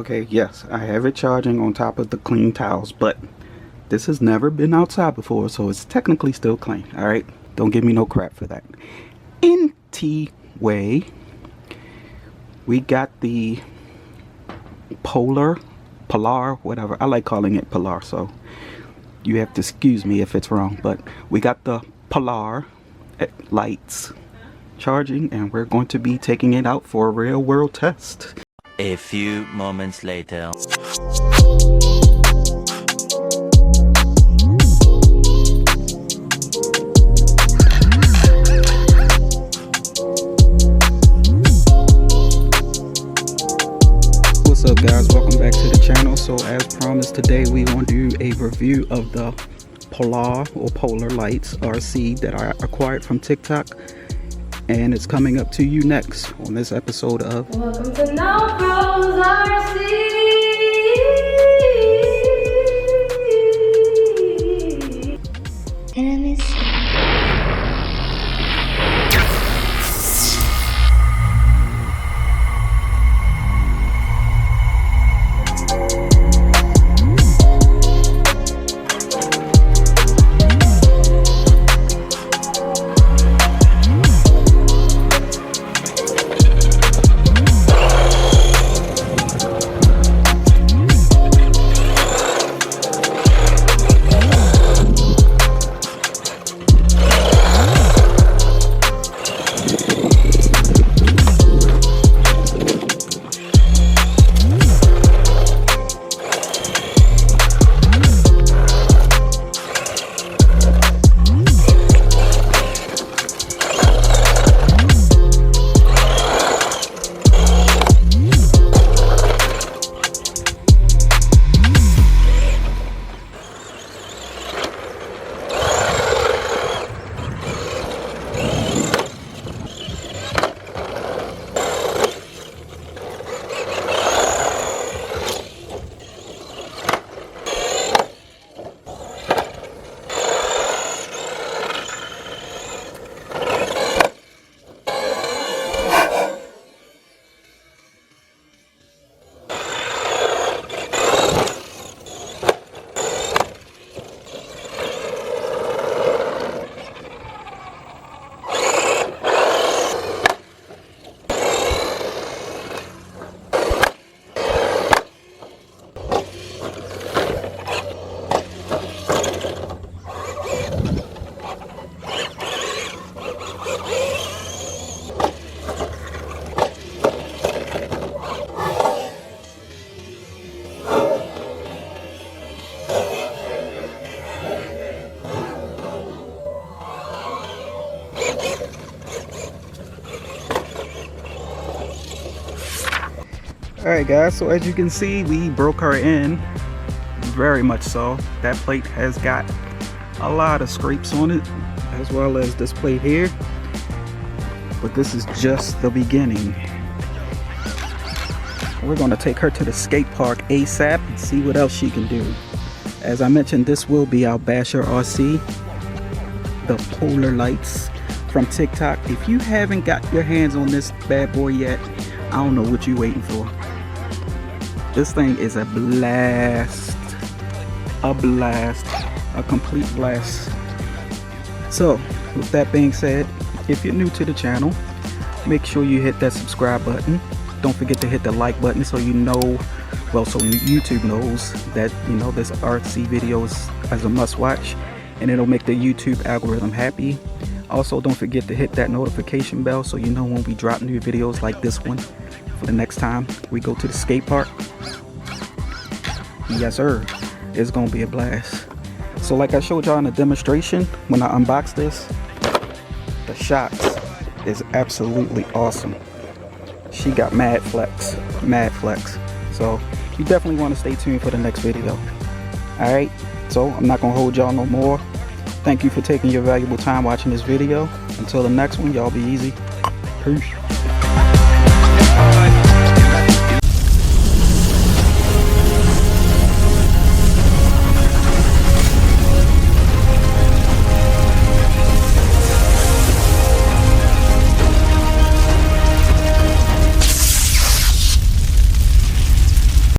Okay, yes, I have it charging on top of the clean towels, but this has never been outside before, so it's technically still clean. All right, don't give me no crap for that. Anyway, we got the Polar, whatever. I like calling it Polar, so you have to excuse me if it's wrong, but we got the Polar lights charging, and we're going to be taking it out for a real world test. A few moments later. What's up, guys? Welcome back to the channel. So as promised, today we want to do a review of the Polar lights RC that I acquired from TikTok, and it's coming up to you next on this episode of Welcome to No Pros RC. And I miss you. Alright guys, so as you can see, we broke her in, very much so. That plate has got a lot of scrapes on it, as well as this plate here, but this is just the beginning. We're going to take her to the skate park ASAP and see what else she can do. As I mentioned, this will be our Basher RC, the Polar lights from TikTok. If you haven't got your hands on this bad boy yet, I don't know what you're waiting for. This thing is a blast, a complete blast. So with that being said, if you're new to the channel, make sure you hit that subscribe button. Don't forget to hit the like button so you know, well, so YouTube knows that, you know, this RC video is as a must watch, and it'll make the YouTube algorithm happy. Also, don't forget to hit that notification bell so you know when we drop new videos like this one for the next time we go to the skate park. Yes sir, it's gonna be a blast. So like I showed y'all in the demonstration when I unboxed this, the shots is absolutely awesome. She got mad flex. So you definitely want to stay tuned for the next video. Alright, so I'm not gonna hold y'all no more. Thank you for taking your valuable time watching this video. Until the next one, y'all be easy. Peace.